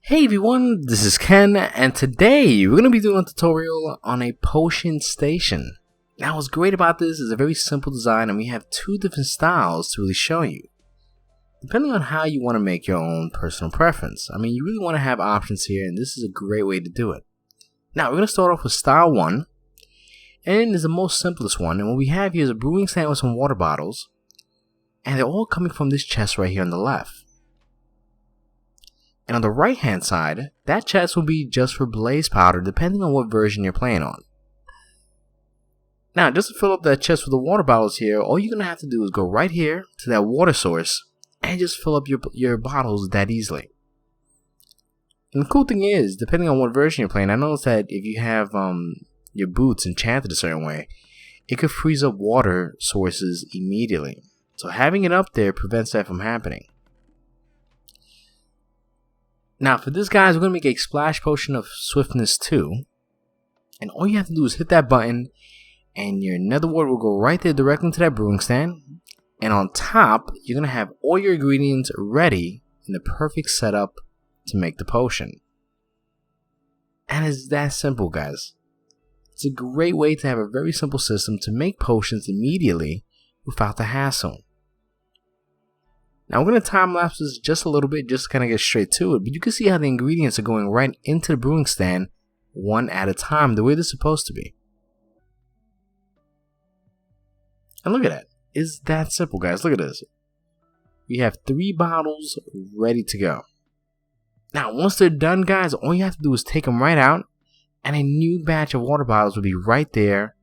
Hey everyone, this is Ken, and today we're going to be doing a tutorial on a potion station. Now what's great about this is a very simple design, and we have two different styles to really show you. Depending on how you want to make your own personal preference. I mean, you really want to have options here, and this is a great way to do it. Now we're going to start off with style 1, and it's the most simplest one, and what we have here is a brewing stand with some water bottles, and they're all coming from this chest right here on the left. And on the right hand side, that chest will be just for blaze powder depending on what version you're playing on. Now just to fill up that chest with the water bottles here, all you're going to have to do is go right here to that water source and just fill up your bottles that easily. And the cool thing is, depending on what version you're playing, I noticed that if you have your boots enchanted a certain way, it could freeze up water sources immediately. So having it up there prevents that from happening. Now for this, guys, we're going to make a splash potion of swiftness 2. And all you have to do is hit that button and your nether wart will go right there directly into that brewing stand. And on top, you're going to have all your ingredients ready in the perfect setup to make the potion. And it's that simple, guys. It's a great way to have a very simple system to make potions immediately without the hassle. Now we're going to time lapse this just a little bit just to kind of get straight to it, but you can see how the ingredients are going right into the brewing stand one at a time, the way they're supposed to be. And look at that. It's that simple, guys. Look at this. We have 3 bottles ready to go. Now once they're done, guys, all you have to do is take them right out, and a new batch of water bottles will be right there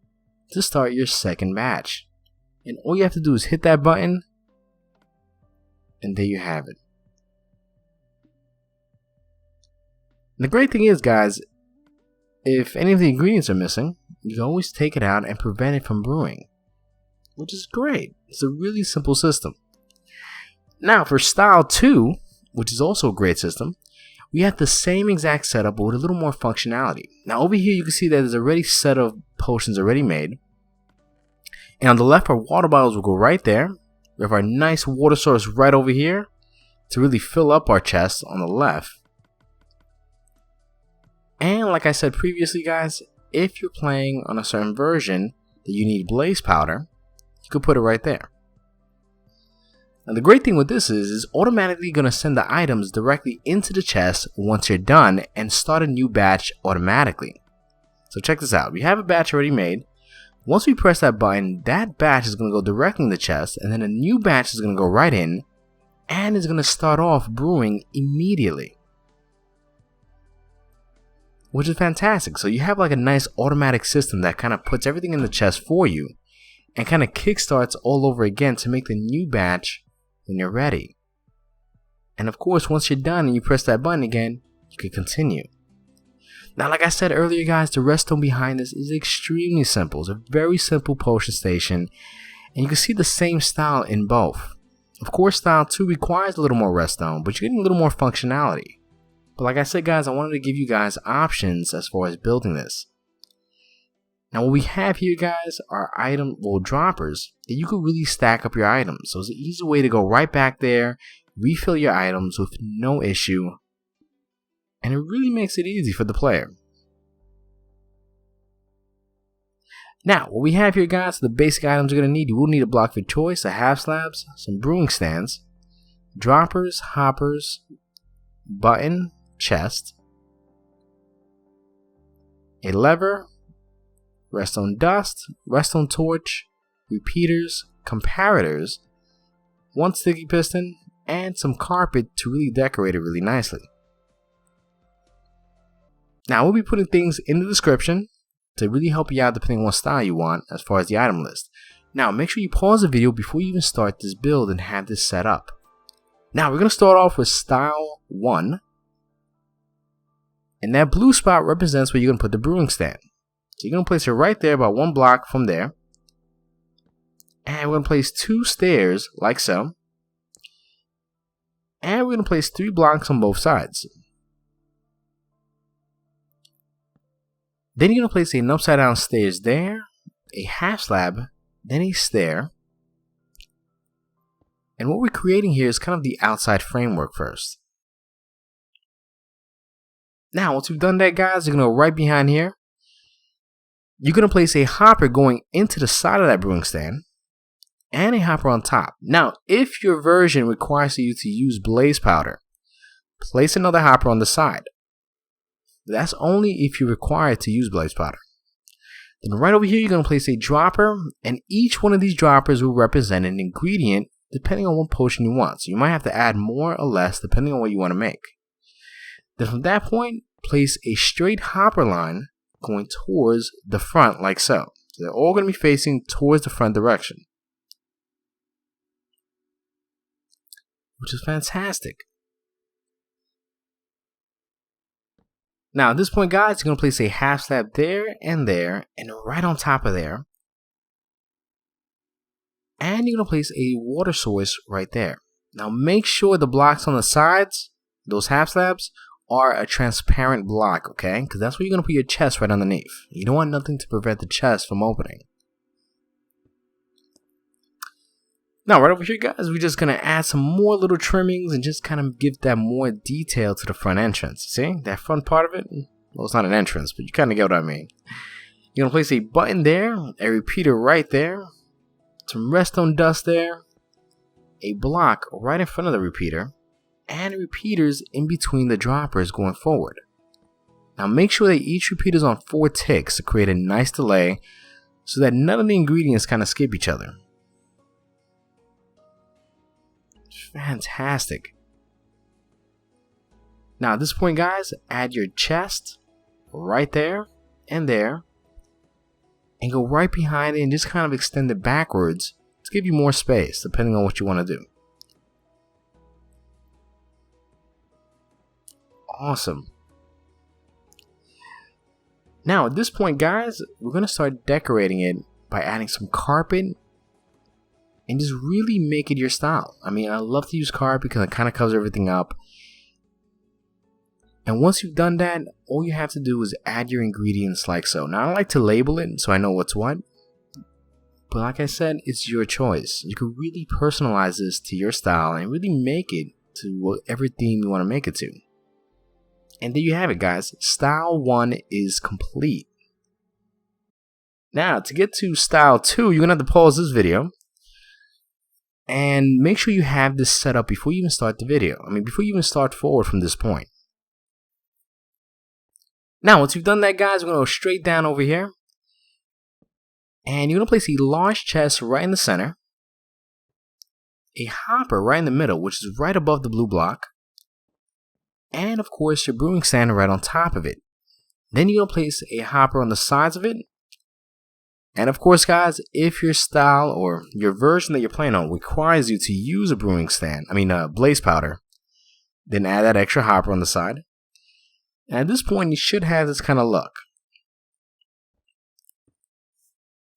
to start your second batch. And all you have to do is hit that button, and there you have it. And the great thing is, guys, if any of the ingredients are missing, you can always take it out and prevent it from brewing, which is great. It's a really simple system. Now for style 2, which is also a great system, we have the same exact setup but with a little more functionality. Now over here you can see that there's already a set of potions already made, and on the left our water bottles will go right there. We have our nice water source right over here to really fill up our chest on the left. And like I said previously, guys, if you're playing on a certain version that you need blaze powder, you could put it right there. Now the great thing with this is it's automatically going to send the items directly into the chest once you're done and start a new batch automatically. So check this out. We have a batch already made. Once we press that button, that batch is going to go directly in the chest, and then a new batch is going to go right in, and it's going to start off brewing immediately, which is fantastic. So you have like a nice automatic system that kind of puts everything in the chest for you and kind of kickstarts all over again to make the new batch when you're ready. And of course, once you're done and you press that button again, you can continue. Now, like I said earlier, guys, the redstone behind this is extremely simple. It's a very simple potion station, and you can see the same style in both. Of course, style 2 requires a little more redstone, but you're getting a little more functionality. But like I said, guys, I wanted to give you guys options as far as building this. Now, what we have here, guys, are droppers that you could really stack up your items. So it's an easy way to go right back there, refill your items with no issue. And it really makes it easy for the player. Now, what we have here, guys, the basic items you're going to need. You will need a block of your choice, a half slabs, some brewing stands, droppers, hoppers, button, chest, a lever, redstone dust, redstone torch, repeaters, comparators, 1 sticky piston, and some carpet to really decorate it really nicely. Now, we'll be putting things in the description to really help you out depending on what style you want as far as the item list. Now, make sure you pause the video before you even start this build and have this set up. Now, we're going to start off with style 1. And that blue spot represents where you're going to put the brewing stand. So you're going to place it right there, about 1 block from there. And we're going to place 2 stairs like so. And we're going to place 3 blocks on both sides. Then you're going to place an upside down stairs there, a half slab, then a stair, And what we're creating here is kind of the outside framework first. Now, once you've done that, guys, you're going to go right behind here. You're going to place a hopper going into the side of that brewing stand and a hopper on top. Now, if your version requires you to use blaze powder, place another hopper on the side. That's only if you're required to use blaze powder. Then right over here, you're going to place a dropper, and each one of these droppers will represent an ingredient depending on what potion you want. So you might have to add more or less depending on what you want to make. Then from that point, place a straight hopper line going towards the front like so. So they're all going to be facing towards the front direction, which is fantastic. Now at this point, guys, you're going to place a half slab there, and right on top of there. And you're going to place a water source right there. Now make sure the blocks on the sides, those half slabs, are a transparent block, okay? Because that's where you're going to put your chest right underneath. You don't want nothing to prevent the chest from opening. Now right over here, guys, we're just going to add some more little trimmings and just kind of give that more detail to the front entrance. See? That front part of it? Well, it's not an entrance, but you kind of get what I mean. You're going to place a button there, a repeater right there, some redstone dust there, a block right in front of the repeater, and repeaters in between the droppers going forward. Now make sure that each repeater is on 4 ticks to create a nice delay so that none of the ingredients kind of skip each other. Fantastic. Now at this point, guys, add your chest right there, and go right behind it and just kind of extend it backwards to give you more space depending on what you want to do. Awesome. Now at this point, guys, we're going to start decorating it by adding some carpet and just really make it your style. I mean, I love to use carpet because it kind of covers everything up. And once you've done that, all you have to do is add your ingredients like so. Now I like to label it so I know what's what. But like I said, it's your choice. You can really personalize this to your style and really make it to whatever theme you want to make it to. And there you have it, guys. Style 1 is complete. Now, to get to style 2, you're going to have to pause this video and make sure you have this set up before you even start the video. I mean, before you even start forward from this point. Now, once you've done that, guys, we're going to go straight down over here. And you're going to place a large chest right in the center. A hopper right in the middle, which is right above the blue block. And of course, your brewing stand right on top of it. Then you're going to place a hopper on the sides of it. And of course, guys, if your style or your version that you're playing on requires you to use a brewing stand, blaze powder, then add that extra hopper on the side. And at this point, you should have this kind of look.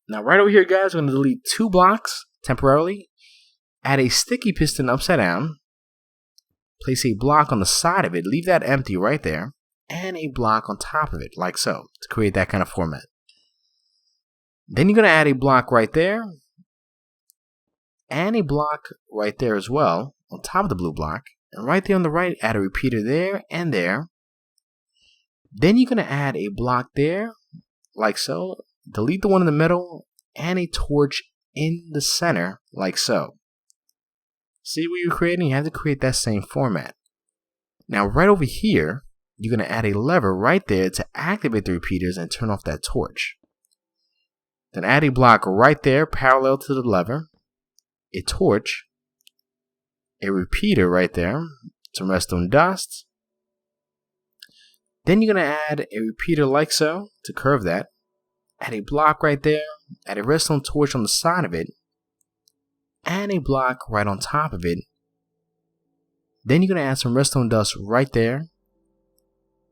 Now, right over here, guys, we're going to delete 2 blocks temporarily. Add a sticky piston upside down. Place a block on the side of it. Leave that empty right there. And a block on top of it, like so, to create that kind of format. Then you're going to add a block right there. And a block right there as well, on top of the blue block. And right there on the right, add a repeater there and there. Then you're going to add a block there, like so. Delete the one in the middle, and a torch in the center, like so. See what you're creating? You have to create that same format. Now, right over here, you're going to add a lever right there to activate the repeaters and turn off that torch. Then add a block right there, parallel to the lever, a torch, a repeater right there, some redstone dust. Then you're going to add a repeater like so to curve that. Add a block right there, add a redstone torch on the side of it, and a block right on top of it. Then you're going to add some redstone dust right there,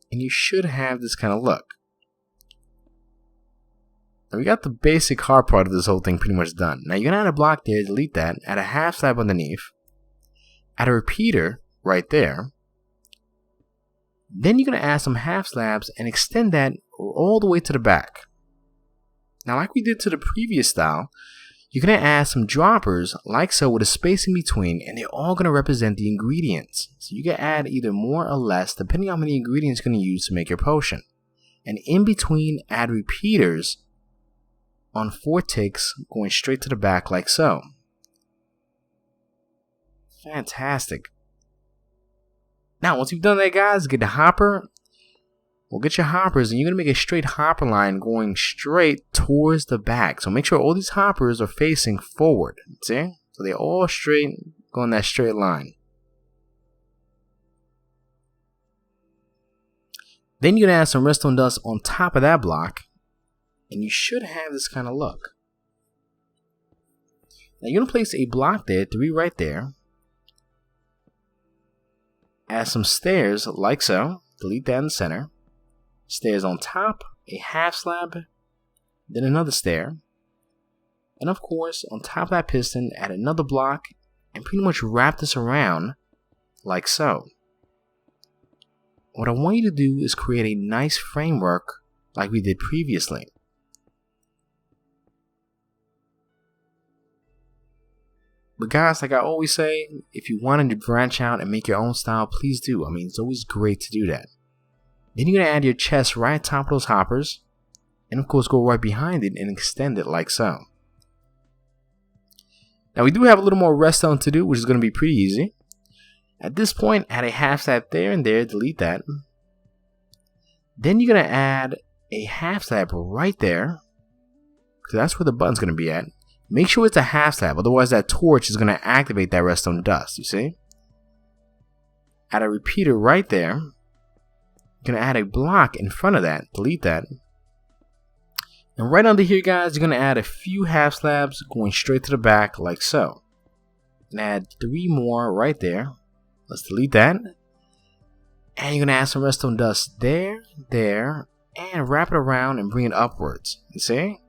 and you should have this kind of look. Now we got the basic hard part of this whole thing pretty much done. Now you're going to add a block there, delete that, add a half slab underneath, add a repeater right there. Then you're going to add some half slabs and extend that all the way to the back. Now, like we did to the previous style, you're going to add some droppers like so with a space in between, and they're all going to represent the ingredients. So you can add either more or less depending on how many ingredients you're going to use to make your potion. And in between, add repeaters on 4 ticks going straight to the back like so. Fantastic. Now once you've done that, guys, get the hopper. Well, get your hoppers, and you're going to make a straight hopper line going straight towards the back. So make sure all these hoppers are facing forward. See? So they're all straight, going that straight line. Then you're going to add some redstone dust on top of that block, and you should have this kind of look. Now you're going to place a block there, 3 right there. Add some stairs like so. Delete that in the center. Stairs on top, a half slab, then another stair, and of course on top of that piston add another block and pretty much wrap this around like so. What I want you to do is create a nice framework like we did previously. But guys, like I always say, if you wanted to branch out and make your own style, please do. I mean, it's always great to do that. Then you're going to add your chest right on top of those hoppers, and of course go right behind it and extend it like so. Now we do have a little more redstone to do, which is going to be pretty easy. At this point, add a half slab there and there, delete that. Then you're going to add a half slab right there, because that's where the button's going to be at. Make sure it's a half slab, otherwise that torch is going to activate that redstone dust, you see? Add a repeater right there. You're going to add a block in front of that, delete that. And right under here, guys, you're going to add a few half slabs going straight to the back like so. And add 3 more right there. Let's delete that. And you're going to add some redstone dust there, there, and wrap it around and bring it upwards, you see?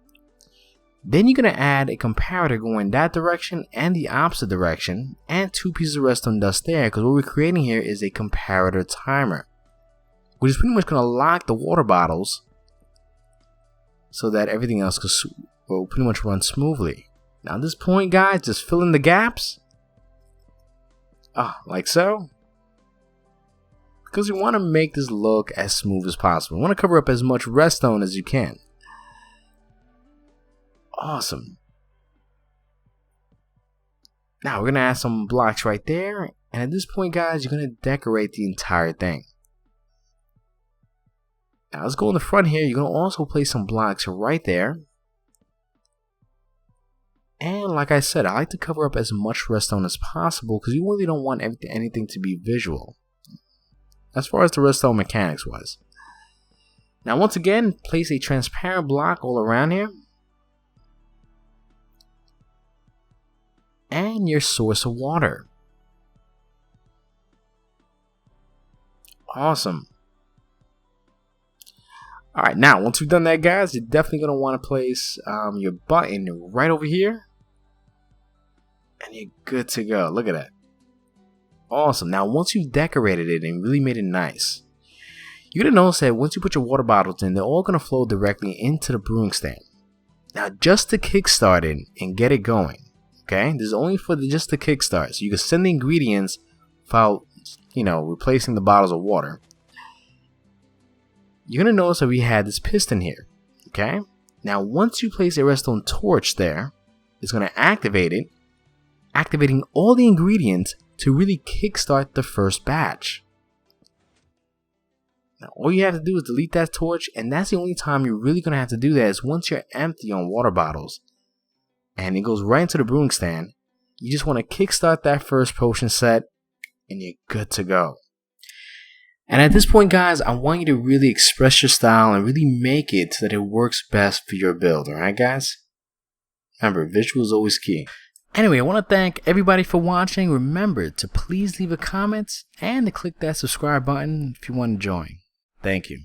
Then you're going to add a comparator going that direction and the opposite direction, and 2 pieces of redstone dust there, because what we're creating here is a comparator timer, which is pretty much going to lock the water bottles so that everything else will pretty much run smoothly. Now at this point, guys, just fill in the gaps. Like so. Because we want to make this look as smooth as possible. We want to cover up as much redstone as you can. Awesome. Now we're going to add some blocks right there. And at this point, guys, you're going to decorate the entire thing. Now let's go in the front here. You're going to also place some blocks right there. And like I said, I like to cover up as much redstone as possible because you really don't want anything to be visual as far as the redstone mechanics wise. Now once again, place a transparent block all around here. And your source of water. Awesome. Alright, now once we've done that, guys, you're definitely going to want to place your button right over here. And you're good to go. Look at that. Awesome. Now once you've decorated it and really made it nice, you're going to notice that once you put your water bottles in, they're all going to flow directly into the brewing stand. Now just to kickstart it and get it going, okay, this is only for just the kickstart. So you can send the ingredients without, replacing the bottles of water. You're going to notice that we had this piston here, okay? Now once you place a redstone torch there, it's going to activate it, activating all the ingredients to really kickstart the first batch. Now all you have to do is delete that torch, and that's the only time you're really going to have to do that is once you're empty on water bottles. And it goes right into the brewing stand. You just want to kickstart that first potion set, and you're good to go. And at this point, guys, I want you to really express your style and really make it so that it works best for your build, alright guys? Remember, visual is always key. Anyway, I want to thank everybody for watching. Remember to please leave a comment and to click that subscribe button if you want to join. Thank you.